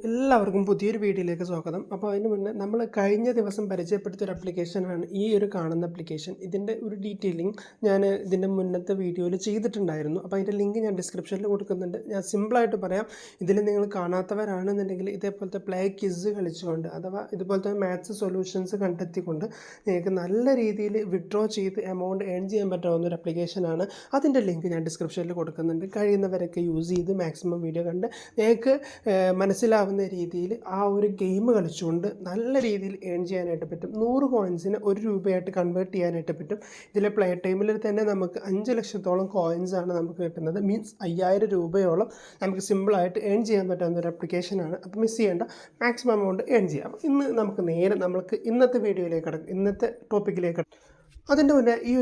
എല്ലാവർക്കും പുതിയൊരു വീഡിയോയിലേക്ക് സ്വാഗതം. അപ്പോൾ അതിന് മുന്നേ നമ്മൾ കഴിഞ്ഞ ദിവസം പരിചയപ്പെടുത്തിയൊരു ആപ്ലിക്കേഷനാണ് ഈ ഒരു കാണുന്ന ആപ്ലിക്കേഷൻ. ഇതിൻ്റെ ഒരു ഡീറ്റെയിലിംഗ് ഞാൻ ഇതിൻ്റെ മുന്നത്തെ വീഡിയോയിൽ ചെയ്തിട്ടുണ്ടായിരുന്നു. അപ്പോൾ അതിൻ്റെ ലിങ്ക് ഞാൻ ഡിസ്ക്രിപ്ഷനിൽ കൊടുക്കുന്നുണ്ട്. ഞാൻ സിമ്പിളായിട്ട് പറയാം. ഇതിൽ നിങ്ങൾ കാണാത്തവരാണെന്നുണ്ടെങ്കിൽ ഇതേപോലത്തെ പ്ലേ ക്വിസ് കളിച്ചുകൊണ്ട് അഥവാ ഇതുപോലത്തെ മാത്സ് സൊല്യൂഷൻസ് കണ്ടെത്തിക്കൊണ്ട് നിങ്ങൾക്ക് നല്ല രീതിയിൽ വിഡ്രോ ചെയ്ത് എമൗണ്ട് ഏൺ ചെയ്യാൻ പറ്റാവുന്ന ഒരു ആപ്ലിക്കേഷനാണ്. അതിൻ്റെ ലിങ്ക് ഞാൻ ഡിസ്ക്രിപ്ഷനിൽ കൊടുക്കുന്നുണ്ട്. കഴിയുന്നവരൊക്കെ യൂസ് ചെയ്ത് മാക്സിമം വീഡിയോ കണ്ട് നിങ്ങൾക്ക് മനസ്സിലാവുന്ന രീതിയിൽ ആ ഒരു ഗെയിം കളിച്ചുകൊണ്ട് നല്ല രീതിയിൽ ഏൺ ചെയ്യാനായിട്ട് പറ്റും. 100 കോയിൻസിന് 1 രൂപയായിട്ട് കൺവേർട്ട് ചെയ്യാനായിട്ട് പറ്റും. ഇതിലെ പ്ലേ ടൈമിൽ തന്നെ നമുക്ക് 5 ലക്ഷത്തോളം കോയിൻസാണ് നമുക്ക് കിട്ടുന്നത്. മീൻസ് 5000 രൂപയോളം നമുക്ക് സിമ്പിളായിട്ട് ഏൺ ചെയ്യാൻ പറ്റാവുന്ന ഒരു ആപ്ലിക്കേഷനാണ്. അപ്പോൾ മിസ് ചെയ്യേണ്ട, മാക്സിമം എമൗണ്ട് ഏൺ ചെയ്യാം. ഇന്ന് നമുക്ക് നേരെ ഇന്നത്തെ വീഡിയോയിലേക്ക് കടക്കാം, ഇന്നത്തെ ടോപ്പിക്കിലേക്ക്. അതിൻ്റെ മുന്നേ ഈ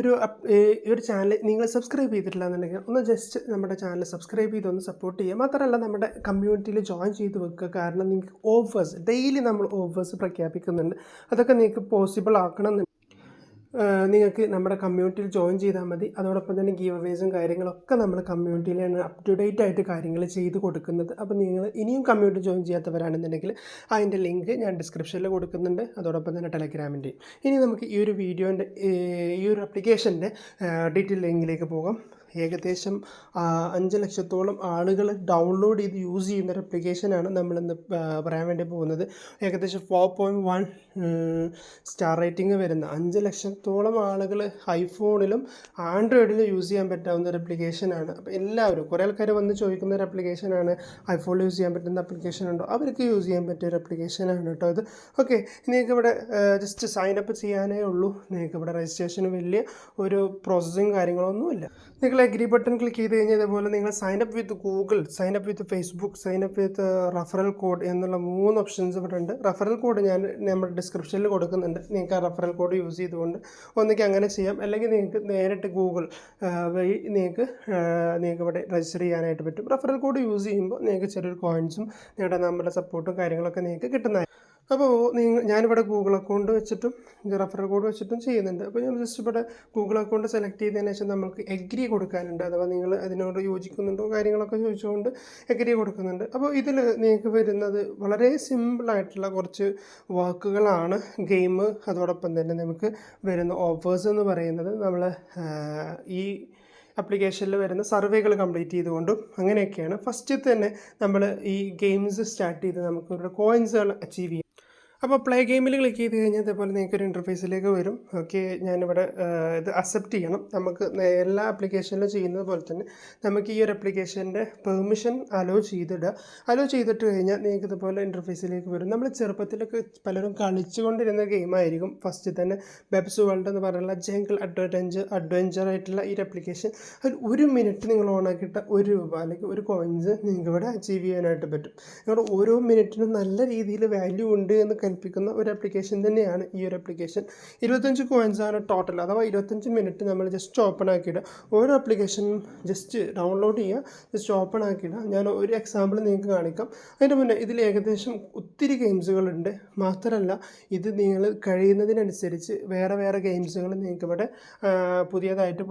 ഒരു ചാനൽ നിങ്ങൾ സബ്സ്ക്രൈബ് ചെയ്തിട്ടില്ല എന്നുണ്ടെങ്കിൽ ഒന്ന് ജസ്റ്റ് നമ്മുടെ ചാനൽ സബ്സ്ക്രൈബ് ചെയ്തൊന്ന് സപ്പോർട്ട് ചെയ്യുക. മാത്രമല്ല നമ്മുടെ കമ്മ്യൂണിറ്റിയിൽ ജോയിൻ ചെയ്ത് വെക്കുക. കാരണം നിങ്ങൾക്ക് ഓഫേഴ്സ് ഡെയിലി നമ്മൾ ഓഫേഴ്സ് പ്രഖ്യാപിക്കുന്നുണ്ട്. അതൊക്കെ നിങ്ങൾക്ക് പോസിബിൾ ആക്കണം. നിങ്ങൾക്ക് നമ്മുടെ കമ്മ്യൂണിറ്റിയിൽ ജോയിൻ ചെയ്താൽ മതി. അതോടൊപ്പം തന്നെ ഗീവ് അവേസും കാര്യങ്ങളൊക്കെ നമ്മൾ കമ്മ്യൂണിറ്റിയിലാണ് അപ് ടു ഡേറ്റ് ആയിട്ട് കാര്യങ്ങൾ ചെയ്ത് കൊടുക്കുന്നത്. അപ്പോൾ നിങ്ങൾ ഇനിയും കമ്മ്യൂണിറ്റി ജോയിൻ ചെയ്യാത്തവരാണെന്നുണ്ടെങ്കിൽ അതിൻ്റെ ലിങ്ക് ഞാൻ ഡിസ്ക്രിപ്ഷനിൽ കൊടുക്കുന്നുണ്ട്. അതോടൊപ്പം തന്നെ ടെലഗ്രാമിൻ്റെയും. ഇനി നമുക്ക് ഈ ഒരു വീഡിയോൻ്റെ ഈ ഒരു ആപ്ലിക്കേഷൻ്റെ ഡീറ്റെയിൽ ലിങ്കിലേക്ക് പോകാം. ഏകദേശം 5 ലക്ഷത്തോളം ആളുകൾ ഡൗൺലോഡ് ചെയ്ത് യൂസ് ചെയ്യുന്നൊരു ആപ്ലിക്കേഷനാണ് നമ്മളിന്ന് പറയാൻ വേണ്ടി പോകുന്നത്. ഏകദേശം 4.1 സ്റ്റാർ റേറ്റിംഗ് വരുന്ന 5 ലക്ഷത്തോളം ആളുകൾ ഐഫോണിലും ആൻഡ്രോയിഡിലും യൂസ് ചെയ്യാൻ പറ്റാവുന്ന ഒരു ആപ്ലിക്കേഷനാണ്. അപ്പോൾ എല്ലാവരും, കുറേ ആൾക്കാർ വന്ന് ചോദിക്കുന്ന ഒരു ആപ്ലിക്കേഷനാണ്, ഐഫോണിൽ യൂസ് ചെയ്യാൻ പറ്റുന്ന ആപ്ലിക്കേഷൻ ഉണ്ടോ, അവർക്ക് യൂസ് ചെയ്യാൻ പറ്റിയ ഒരു ആപ്ലിക്കേഷനാണ് കേട്ടോ ഇത്. ഓക്കെ, നിങ്ങൾക്ക് ഇവിടെ ജസ്റ്റ് സൈനപ്പ് ചെയ്യാനേ ഉള്ളൂ. നിങ്ങൾക്ക് ഇവിടെ രജിസ്ട്രേഷന് വലിയ ഒരു പ്രോസസ്സിങ് കാര്യങ്ങളൊന്നുമില്ല. നിങ്ങൾ അഗ്രി ബട്ടൺ ക്ലിക്ക് ചെയ്ത് കഴിഞ്ഞാൽ ഇതേപോലെ നിങ്ങൾ sign up with Google, sign up with Facebook, sign up with referral code എന്നുള്ള 3 ഓപ്ഷൻസ് ഇവിടെ ഉണ്ട്. റഫറൽ കോഡ് ഞാൻ നമ്മുടെ ഡിസ്ക്രിപ്ഷനിൽ കൊടുക്കുന്നുണ്ട്. നിങ്ങൾക്ക് ആ റഫറൽ കോഡ് യൂസ് ചെയ്തുകൊണ്ട് ഒന്നിക്ക് അങ്ങനെ ചെയ്യാം. അല്ലെങ്കിൽ നിങ്ങൾക്ക് നേരിട്ട് ഗൂഗിൾ വഴി നിങ്ങൾക്ക് ഇവിടെ രജിസ്റ്റർ ചെയ്യാനായിട്ട് പറ്റും. റഫറൽ കോഡ് യൂസ് ചെയ്യുമ്പോൾ നിങ്ങൾക്ക് ചെറിയൊരു കോയിൻസും നിങ്ങളുടെ നമ്മുടെ സപ്പോർട്ടും കാര്യങ്ങളൊക്കെ നിങ്ങൾക്ക് കിട്ടുന്നതായിരിക്കും. അപ്പോൾ ഞാനിവിടെ ഗൂഗിൾ അക്കൗണ്ട് വെച്ചിട്ടും റഫറൽ കോഡ് വെച്ചിട്ടും ചെയ്യുന്നുണ്ട്. അപ്പോൾ ഞാൻ ജസ്റ്റ് ഇവിടെ ഗൂഗിൾ അക്കൗണ്ട് സെലക്ട് ചെയ്തതിന് ശേഷം നമുക്ക് എഗ്രി കൊടുക്കാനുണ്ട്. അഥവാ നിങ്ങൾ അതിനോട് യോജിക്കുന്നുണ്ടോ കാര്യങ്ങളൊക്കെ ചോദിച്ചുകൊണ്ട് എഗ്രി കൊടുക്കുന്നുണ്ട്. അപ്പോൾ ഇതിൽ നിങ്ങൾക്ക് വരുന്നത് വളരെ സിമ്പിളായിട്ടുള്ള കുറച്ച് വാക്കുകളാണ്. ഗെയിം, അതോടൊപ്പം തന്നെ നമുക്ക് വരുന്ന ഓഫേഴ്സ് എന്ന് പറയുന്നത് നമ്മൾ ഈ ആപ്ലിക്കേഷനിൽ വരുന്ന സർവേകൾ കംപ്ലീറ്റ് ചെയ്തുകൊണ്ടും അങ്ങനെയൊക്കെയാണ്. ഫസ്റ്റ് തന്നെ നമ്മൾ ഈ ഗെയിംസ് സ്റ്റാർട്ട് ചെയ്ത് നമുക്ക് ഒരു കോയിൻസുകൾ അച്ചീവ് ചെയ്യാം. അപ്പോൾ പ്ലേ ഗെയിമിൽ ക്ലിക്ക് ചെയ്ത് കഴിഞ്ഞാൽ ഇതേപോലെ നിങ്ങൾക്കൊരു ഇൻ്റർഫേസിലേക്ക് വരും. ഓക്കെ, ഞാനിവിടെ ഇത് അക്സെപ്റ്റ് ചെയ്യണം. നമുക്ക് എല്ലാ ആപ്ലിക്കേഷനിലും ചെയ്യുന്നത് പോലെ തന്നെ നമുക്ക് ഈ ഒരു ആപ്ലിക്കേഷൻ്റെ പെർമിഷൻ അലോ ചെയ്തിട്ട് കഴിഞ്ഞാൽ നിങ്ങൾക്ക് ഇതുപോലെ ഇൻ്റർഫേസിലേക്ക് വരും. നമ്മൾ ചെറുപ്പത്തിലൊക്കെ പലരും കളിച്ചുകൊണ്ടിരുന്ന ഗെയിമായിരിക്കും. ഫസ്റ്റ് തന്നെ ബെബ്സ് വേൾഡ് എന്ന് പറയുന്ന ജംഗിൾ അഡ്വഞ്ചർ ആയിട്ടുള്ള ഈ ഒരു ആപ്ലിക്കേഷൻ. അതിൽ 1 മിനിറ്റ് നിങ്ങൾ ഓണാക്കിയിട്ട് 1 രൂപ അല്ലെങ്കിൽ 1 കോയിൻസ് നിങ്ങൾക്ക് ഇവിടെ അച്ചീവ് ചെയ്യാനായിട്ട് പറ്റും. നിങ്ങളുടെ ഓരോ മിനിറ്റിനും നല്ല രീതിയിൽ വാല്യൂ ഉണ്ട് എന്ന് കൽപ്പിക്കുന്ന ഒരു ആപ്ലിക്കേഷൻ തന്നെയാണ് ഈ ഒരു ആപ്ലിക്കേഷൻ. 25 കോയിൻസാണ് ടോട്ടൽ. അഥവാ 25 മിനിറ്റ് നമ്മൾ ജസ്റ്റ് ഓപ്പൺ ആക്കിയിടുക. ഓരോ ആപ്ലിക്കേഷനും ജസ്റ്റ് ഡൗൺലോഡ് ചെയ്യുക, ജസ്റ്റ് ഓപ്പൺ ആക്കിയിടുക. ഞാൻ ഒരു എക്സാമ്പിൾ നിങ്ങൾക്ക് കാണിക്കാം. അതിൻ്റെ മുന്നേ ഇതിൽ ഏകദേശം ഒത്തിരി ഗെയിംസുകളുണ്ട്. മാത്രമല്ല ഇത് നിങ്ങൾ കഴിയുന്നതിനനുസരിച്ച് വേറെ ഗെയിംസുകൾ നിങ്ങൾക്ക് ഇവിടെ പുതിയതായിട്ട്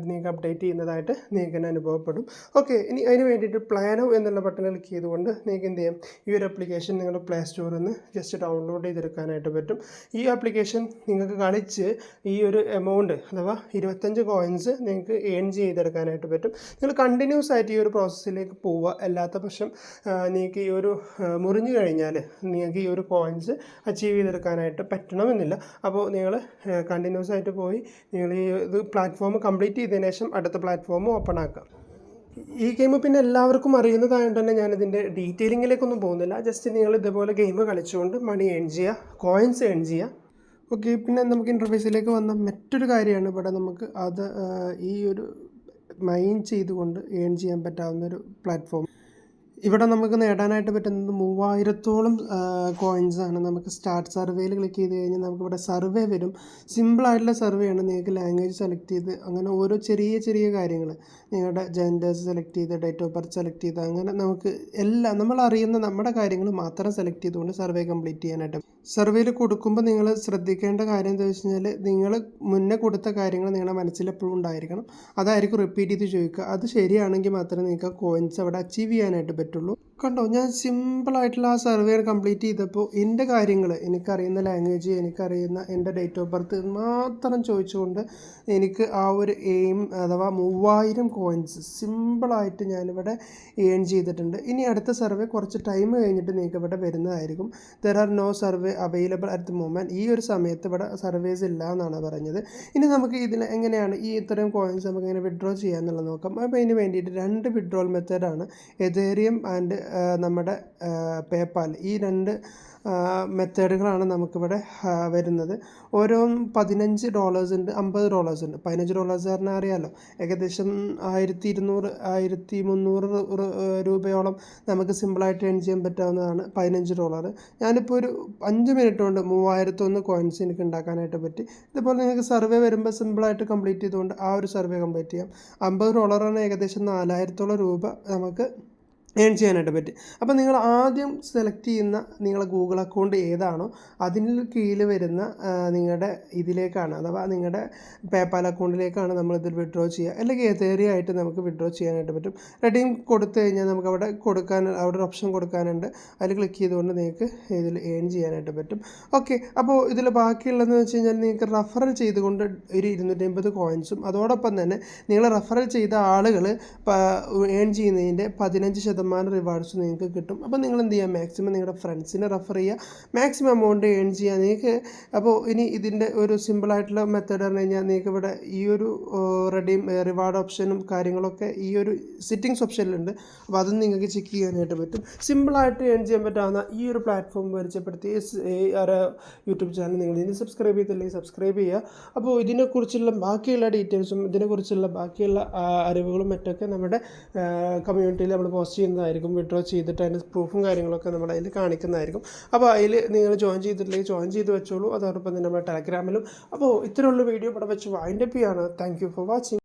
നിങ്ങൾക്ക് അപ്ഡേറ്റ് ചെയ്യുന്നതായിട്ട് നിങ്ങൾക്ക് തന്നെ അനുഭവപ്പെടും. ഓക്കെ, ഇനി അതിന് വേണ്ടിയിട്ട് പ്ലാനോ എന്നുള്ള ബട്ടൺ ക്ലിക്ക് ചെയ്തുകൊണ്ട് നിങ്ങൾക്ക് എന്ത് ചെയ്യാം, ഈ ഒരു ആപ്ലിക്കേഷൻ നിങ്ങളുടെ പ്ലേ സ്റ്റോറിൽ നിന്ന് ജസ്റ്റ് ഡൗൺലോഡ് ചെയ്തെടുക്കാനായിട്ട് പറ്റും. ഈ ആപ്ലിക്കേഷൻ നിങ്ങൾക്ക് കളിച്ച് ഈ ഒരു എമൗണ്ട് അഥവാ 25 കോയിൻസ് നിങ്ങൾക്ക് ഏൺ ചെയ്തെടുക്കാനായിട്ട് പറ്റും. നിങ്ങൾ കണ്ടിന്യൂസ് ആയിട്ട് ഈ ഒരു പ്രോസസ്സിലേക്ക് പോവുക. അല്ലാത്ത പക്ഷം നിങ്ങൾക്ക് ഈ ഒരു മുറിഞ്ഞു കഴിഞ്ഞാൽ നിങ്ങൾക്ക് ഈ ഒരു കോയിൻസ് അച്ചീവ് ചെയ്തെടുക്കാനായിട്ട് പറ്റണമെന്നില്ല. അപ്പോൾ നിങ്ങൾ കണ്ടിന്യൂസ് ആയിട്ട് പോയി നിങ്ങൾ ഈ ഇത് പ്ലാറ്റ്ഫോം കംപ്ലീറ്റ് ചെയ്തതിന് ശേഷം അടുത്ത പ്ലാറ്റ്ഫോം ഓപ്പൺ ആക്കുക. ഈ ഗെയിം പിന്നെ എല്ലാവർക്കും അറിയുന്നതായതുകൊണ്ട് തന്നെ ഞാനിതിൻ്റെ ഡീറ്റെയിലിങ്ങിലേക്കൊന്നും പോകുന്നില്ല. ജസ്റ്റ് നിങ്ങൾ ഇതേപോലെ ഗെയിം കളിച്ചുകൊണ്ട് മണി ഏൺ ചെയ്യുക, കോയിൻസ് ഏൺ ചെയ്യുക. ഓക്കെ, പിന്നെ നമുക്ക് ഇൻ്റർഫേസിലേക്ക് വന്ന മറ്റൊരു കാര്യമാണ് ഇവിടെ നമുക്ക് ഈ ഒരു മൈൻ ചെയ്തുകൊണ്ട് ഏൺ ചെയ്യാൻ പറ്റാവുന്നൊരു പ്ലാറ്റ്ഫോം. ഇവിടെ നമുക്ക് നേടാനായിട്ട് പറ്റുന്നത് 3000-ഓളം കോയിൻസാണ്. നമുക്ക് സ്റ്റാർട്ട് സർവേയിൽ ക്ലിക്ക് ചെയ്ത് കഴിഞ്ഞാൽ നമുക്കിവിടെ സർവേ വരും. സിമ്പിളായിട്ടുള്ള സർവേയാണ്. നിങ്ങൾക്ക് ലാംഗ്വേജ് സെലക്ട് ചെയ്ത് അങ്ങനെ ഓരോ ചെറിയ കാര്യങ്ങൾ നിങ്ങളുടെ ജെൻഡേഴ്സ് സെലക്ട് ചെയ്ത് ഡേറ്റ് ഓഫ് ബർത്ത് സെലക്ട് ചെയ്ത് അങ്ങനെ നമുക്ക് എല്ലാം നമ്മൾ അറിയുന്ന നമ്മുടെ കാര്യങ്ങൾ മാത്രം സെലക്ട് ചെയ്തുകൊണ്ട് സർവേ കംപ്ലീറ്റ് ചെയ്യാനായിട്ട്. സർവേയിൽ കൊടുക്കുമ്പോൾ നിങ്ങൾ ശ്രദ്ധിക്കേണ്ട കാര്യം എന്താ വെച്ച് കഴിഞ്ഞാൽ നിങ്ങൾ മുന്നേ കൊടുത്ത കാര്യങ്ങൾ നിങ്ങളുടെ മനസ്സിൽ എപ്പോഴും ഉണ്ടായിരിക്കണം. അതായിരിക്കും റിപ്പീറ്റ് ചെയ്ത് ചോദിക്കുക. അത് ശരിയാണെങ്കിൽ മാത്രമേ നിങ്ങൾക്ക് കോയിൻസ് അവിടെ അച്ചീവ് ചെയ്യാനായിട്ട് പറ്റുള്ളൂ. കണ്ടോ, ഞാൻ സിമ്പിളായിട്ടുള്ള ആ സർവേ കംപ്ലീറ്റ് ചെയ്തപ്പോൾ എൻ്റെ കാര്യങ്ങൾ, എനിക്കറിയുന്ന ലാംഗ്വേജ്, എനിക്കറിയുന്ന എൻ്റെ ഡേറ്റ് ഓഫ് ബർത്ത് മാത്രം ചോദിച്ചുകൊണ്ട് എനിക്ക് ആ ഒരു എയിം അഥവാ 3000 കോയിൻസ് സിമ്പിളായിട്ട് ഞാനിവിടെ ഏൺ ചെയ്തിട്ടുണ്ട്. ഇനി അടുത്ത സർവേ കുറച്ച് ടൈം കഴിഞ്ഞിട്ട് നിങ്ങൾക്ക് ഇവിടെ വരുന്നതായിരിക്കും. There are no survey available at the moment. ഈ ഒരു സമയത്ത് ഇവിടെ സർവേസ് ഇല്ല എന്നാണ് പറഞ്ഞത്. ഇനി നമുക്ക് ഇതിൽ എങ്ങനെയാണ് ഈ ഇത്രയും കോയിൻസ് നമുക്ക് എങ്ങനെ വിഡ്രോ ചെയ്യാമെന്നുള്ളത് നോക്കാം. അപ്പോൾ ഇതിന് വേണ്ടിയിട്ട് 2 വിഡ്രോൾ മെത്തേഡാണ്, എതേറിയം ആൻഡ് നമ്മുടെ പേപ്പാൽ. ഈ 2 മെത്തേഡുകളാണ് നമുക്കിവിടെ വരുന്നത്. ഓരോന്നും $15 ഉണ്ട്, $50 ഉണ്ട്. $15 പറഞ്ഞാൽ അറിയാമല്ലോ, ഏകദേശം 1200 1300 രൂപയോളം നമുക്ക് സിമ്പിളായിട്ട് ഏൺ ചെയ്യാൻ പറ്റാവുന്നതാണ് $15. ഞാനിപ്പോൾ ഒരു 5 മിനിറ്റ് കൊണ്ട് 3001 കോയിൻസ് എനിക്ക് ഉണ്ടാക്കാനായിട്ട് പറ്റി. ഇതുപോലെ നിങ്ങൾക്ക് സർവേ വരുമ്പോൾ സിമ്പിളായിട്ട് കംപ്ലീറ്റ് ചെയ്തുകൊണ്ട് ആ ഒരു സർവേ കംപ്ലീറ്റ് ചെയ്യാം. $50 ഏകദേശം 4000 രൂപ നമുക്ക് ഏൺ ചെയ്യാനായിട്ട് പറ്റും. അപ്പോൾ നിങ്ങൾ ആദ്യം സെലക്ട് ചെയ്യുന്ന നിങ്ങളുടെ ഗൂഗിൾ അക്കൗണ്ട് ഏതാണോ അതിന് കീഴിൽ വരുന്ന നിങ്ങളുടെ ഇതിലേക്കാണ്, അഥവാ നിങ്ങളുടെ പേപ്പാൽ അക്കൗണ്ടിലേക്കാണ് നമ്മളിതിൽ വിഡ്രോ ചെയ്യുക. അല്ലെങ്കിൽ എതേറിയം ആയിട്ട് നമുക്ക് വിഡ്രോ ചെയ്യാനായിട്ട് പറ്റും. റെഡീം കൊടുത്തു കഴിഞ്ഞാൽ നമുക്ക് അവിടെ ഒരു ഓപ്ഷൻ കൊടുക്കാനുണ്ട്. അതിൽ ക്ലിക്ക് ചെയ്തുകൊണ്ട് നിങ്ങൾക്ക് ഇതിൽ ഏൺ ചെയ്യാനായിട്ട് പറ്റും. ഓക്കെ, അപ്പോൾ ഇതിൽ ബാക്കിയുള്ളതെന്ന് വെച്ച് കഴിഞ്ഞാൽ നിങ്ങൾക്ക് റെഫറൽ ചെയ്തുകൊണ്ട് ഒരു 250 കോയിൻസും അതോടൊപ്പം തന്നെ നിങ്ങൾ റെഫറൽ ചെയ്ത ആളുകൾ ഏൺ ചെയ്യുന്നതിൻ്റെ 15% റിവാർഡ്സ് നിങ്ങൾക്ക് കിട്ടും. അപ്പോൾ നിങ്ങൾ എന്ത് ചെയ്യുക, മാക്സിമം നിങ്ങളുടെ ഫ്രണ്ട്സിനെ റെഫർ ചെയ്യുക, മാക്സിമം എമൗണ്ട് ഏൺ ചെയ്യുക നിങ്ങൾക്ക്. അപ്പോൾ ഇനി ഇതിൻ്റെ ഒരു സിമ്പിളായിട്ടുള്ള മെത്തേഡ് പറഞ്ഞു കഴിഞ്ഞാൽ നിങ്ങൾക്ക് ഇവിടെ ഈ ഒരു റിവാർഡ് ഓപ്ഷനും കാര്യങ്ങളൊക്കെ ഈ ഒരു സിറ്റിങ്സ് ഓപ്ഷനിലുണ്ട്. അപ്പോൾ അതും നിങ്ങൾക്ക് ചെക്ക് ചെയ്യാനായിട്ട് പറ്റും. സിമ്പിളായിട്ട് ഏൺ ചെയ്യാൻ പറ്റാവുന്ന ഈ ഒരു പ്ലാറ്റ്ഫോം പരിചയപ്പെടുത്തി യൂട്യൂബ് ചാനൽ നിങ്ങൾ ഇനി സബ്സ്ക്രൈബ് ചെയ്തില്ലെങ്കിൽ സബ്സ്ക്രൈബ് ചെയ്യുക. അപ്പോൾ ഇതിനെക്കുറിച്ചുള്ള ബാക്കിയുള്ള ഡീറ്റെയിൽസും ഇതിനെക്കുറിച്ചുള്ള ബാക്കിയുള്ള അറിവുകളും മറ്റൊക്കെ നമ്മുടെ കമ്മ്യൂണിറ്റിയിൽ നമ്മൾ പോസ്റ്റ് ചെയ്യുന്നതായിരിക്കും. വിഡ്രോ ചെയ്തിട്ട് അതിൻ്റെ പ്രൂഫും കാര്യങ്ങളൊക്കെ നമ്മൾ അതിൽ കാണിക്കുന്നതായിരിക്കും. അപ്പോൾ അതിൽ നിങ്ങൾ ജോയിൻ ചെയ്തിട്ടില്ലെങ്കിൽ ജോയിൻ ചെയ്ത് വെച്ചോളൂ. അതോടൊപ്പം തന്നെ നമ്മുടെ ടെലഗ്രാമിലും. അപ്പോൾ ഇത്രയുള്ള വീഡിയോ ഇവിടെ വെച്ച് വൈൻഡപ്പ് ചെയ്യാണ്. Thank you for watching.